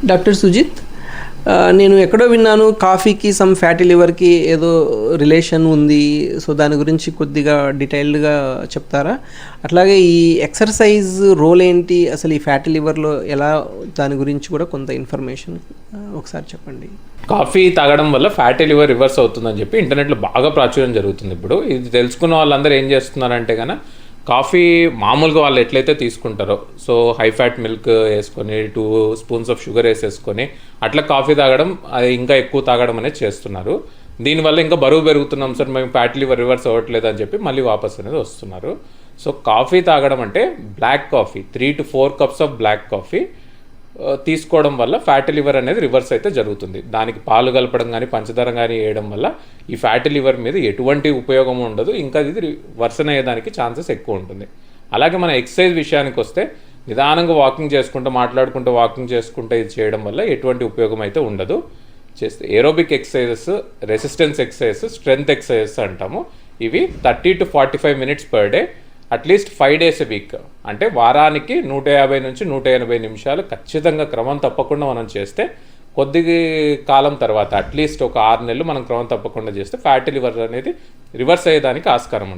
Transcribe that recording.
Doctor Sujith, నేను ఎక్కడో విన్నాను కాఫీకి సమ్ ఫ్యాటీ లివర్కి ఏదో రిలేషన్ ఉంది. సో దాని గురించి కొద్దిగా డీటెయిల్డ్గా చెప్తారా? అట్లాగే ఈ ఎక్సర్సైజ్ రోల్ ఏంటి, అసలు ఈ ఫ్యాటీ లివర్లో ఎలా, దాని గురించి కూడా కొంత ఇన్ఫర్మేషన్ ఒకసారి చెప్పండి. కాఫీ తాగడం వల్ల ఫ్యాటీ లివర్ రివర్స్ అవుతుందని చెప్పి ఇంటర్నెట్లో బాగా ప్రాచుర్యం జరుగుతుంది. ఇప్పుడు ఇది తెలుసుకున్న వాళ్ళందరూ ఏం చేస్తున్నారంటే కనుక కాఫీ మామూలుగా వాళ్ళు ఎట్లయితే తీసుకుంటారో, సో హై ఫ్యాట్ మిల్క్ వేసుకొని 2 స్పూన్స్ ఆఫ్ షుగర్ వేసేసుకొని అట్లా కాఫీ తాగడం, అది ఇంకా ఎక్కువ తాగడం అనేది చేస్తున్నారు. దీనివల్ల ఇంకా బరువు పెరుగుతున్నాం సార్, మేము ఫ్యాటీ లివర్ రివర్స్ అవ్వట్లేదు అని చెప్పి మళ్ళీ వాపస్ అనేది వస్తున్నారు. సో కాఫీ తాగడం అంటే black coffee 3 to 4 cups of black coffee తీసుకోవడం వల్ల ఫ్యాటీ లివర్ అనేది రివర్స్ అయితే జరుగుతుంది. దానికి పాలు కలపడం కానీ పంచదార కానీ వేయడం వల్ల ఈ ఫ్యాటీ లివర్ మీద ఎటువంటి ఉపయోగం ఉండదు, ఇంకా ఇది వర్సన్ అయ్యేదానికి ఛాన్సెస్ ఎక్కువ ఉంటుంది. అలాగే మన ఎక్సర్సైజ్ విషయానికి వస్తే నిదానంగా వాకింగ్ చేసుకుంటూ మాట్లాడుకుంటూ వాకింగ్ చేసుకుంటూ ఇది చేయడం వల్ల ఎటువంటి ఉపయోగం అయితే ఉండదు. చేస్తే aerobic exercises, resistance exercises, strength exercises అంటాము. ఇవి 30 to 45 minutes per day, at least 5 days a week, అంటే వారానికి 150 నుంచి 180 నిమిషాలు ఖచ్చితంగా క్రమం తప్పకుండా మనం చేస్తే కొద్ది కాలం తర్వాత అట్లీస్ట్ ఒక 6 నెలలు మనం క్రమం తప్పకుండా చేస్తే ఫ్యాటీ లివర్ అనేది రివర్స్ అయ్యేదానికి ఆస్కారం ఉంటుంది.